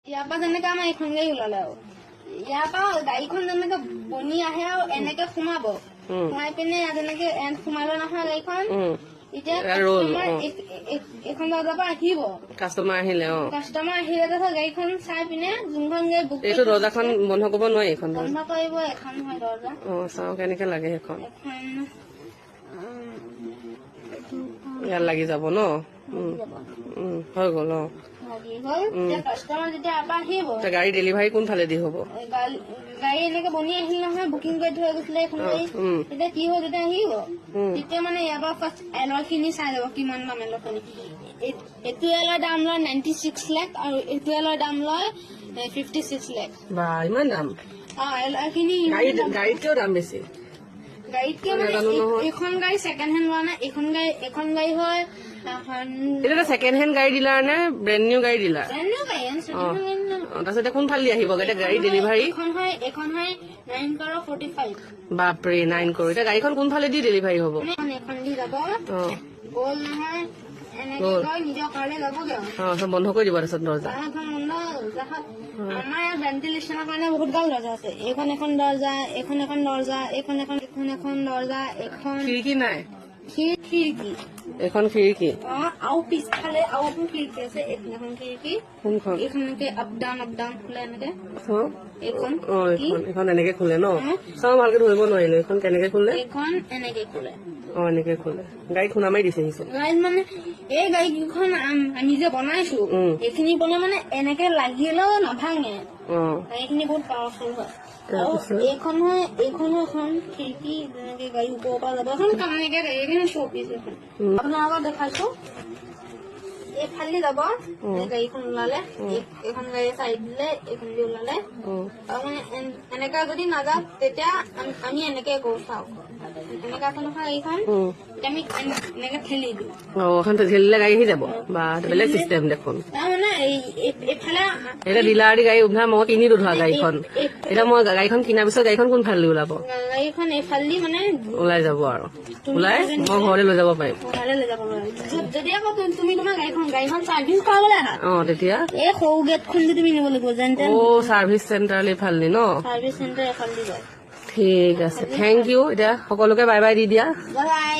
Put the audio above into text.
ইয়াৰ পৰা যেনেকে আমাৰ এইখন গাড়ী ওলালে আৰু ইয়াৰ পৰা গাড়ীখন যেনেকে বনি আহে আৰু এনেকে সোমাব সোমাই পিনে যেনেকে সোমালে নহয় গাড়ীখন এতিয়া এইখন দৰ্জাৰ পৰা আহিব কাষ্টমাৰ আহিলে তাৰপিছত গাড়ীখন চাই পিনে যোনখন গাড়ী বুক এইটো দৰ্জাখন বন্ধ কৰিব নোৱাৰি এইখন বন্ধ কৰিব এখন হয় দৰ্জা চাওঁ কেনেকে লাগে সেইখন ইয়াত লাগি যাব ন হৈ গ'ল গাড়ী ডেলিভাৰী কোনফালে দি হব গাড়ী এনেকে বনি আহিল নহয় বুকিং কৰি থৈ গৈছিলে এখন গাড়ী তেতিয়া কি হ'ল যেতিয়া আহিব তেতিয়া মানে ইয়াৰ পৰা ফাৰ্ষ্ট এলৰ খিনি চাই যাব কিমান দাম এলৰ খিনি এইটো এলৰ দাম লয় 96 লাখ আৰু এইটো এলৰ দাম লয় 56 লাখ বা ইমান দাম এলৰ খিনি গাড়ীতকেও দাম বেছি গাড়ীতকে মানে এখন গাড়ী ছেকেণ্ড হেণ্ড লোৱা নাই এখন গাড়ী হয় এটা ছেকেণ্ড হেণ্ড গাড়ী দিলাৰ নে ব্ৰেণ্ড নিউ গাড়ী দিলা তাৰপিছত কোনফালে আহিব এতিয়া গাড়ী ডেলিভাৰী এখন হয় 9 crore 45 বাপৰে 9 crore এতিয়া গাড়ীখন কোনফালে দি ডেলিভাৰী হ'ব এখন দি যাব গ'ল নহয় চব বন্ধ কৰি দিব তাৰপিছত দৰ্জা আমাৰ ইয়াত ভেন্টিলেশ্যনৰ কাৰণে বহুত গাল দৰ্জা আছে এইখন এখন দৰ্জা এখন দৰ্জা এখন দৰ্জা এখন খিৰিকী নাই খিৰিকী এখন খিৰিকী আৰু পিছফালে আৰু এখন খিৰিকী আছে এখন খিৰিকী কোনখন এইখনকে আপ ডাউন খোলে এনেকে এইখন এনেকে খোলে ন চাওঁ ভালকে ধৰিব নোৱাৰিলো এইখন কেনেকে খোলে এইখন এনেকে খোলে এনেকে খোলে গাড়ী খুন্দা মাৰি দিছে গাড়ীত মানে এই গাড়ীকেইখন আমি যে বনাইছো এইখিনি বনাই মানে এনেকে লাগিলেও নাভাঙে গাড়ীখিনি বহুত পাৱাৰফুল হয় এইখন এখন খিৰিকী যেনেকে গাড়ী ওপৰৰ পৰা যাব এখন কেনেকে এইখিনি শ্ব'পিচ এখন আপোনাৰ আগত দেখাইছো এইফালে যাব গাড়ীখন ওলালে এইখন গাড়ী চাইড দিলে এইখন দি ওলালে আৰু মানে এনেকা যদি নাযাওঁ তেতিয়া আমি এনেকে কৰো চাওক এনেকা আছে নহয় গাড়ীখন আমি এনেকে ঠেলি দিওঁ এখন ঠেলিলে গাড়ী আহি যাব বা বেলেগ চিষ্টেম দেখোন তাৰমানে এইফালে এটা ডিলাৰ গাড়ী উঠাই মই কিনি ধৰা গাড়ীখন এতিয়া মই গাড়ীখন কিনাৰ পিছত গাড়ীখন কোনফালে ওলাব গাড়ীখন এইফালে মানে ওলাই যাব আৰু ওলাই মই ঘৰলৈ লৈ যাব পাৰিম যদি আকৌ তুমি তোমাৰ গাড়ীখন চাৰ্ভিচ কৰাবলৈ আহা তেতিয়া এই সৰু গেটখন দি তুমি নিব লাগিব যেন চাৰ্ভিচ চেণ্টাৰ এইফালে ন চাৰ্ভিচ চেণ্টাৰ এইফালে দি যায় ঠিক আছে থেংক ইউ এতিয়া সকলোকে বাই বাই দি দিয়া বাই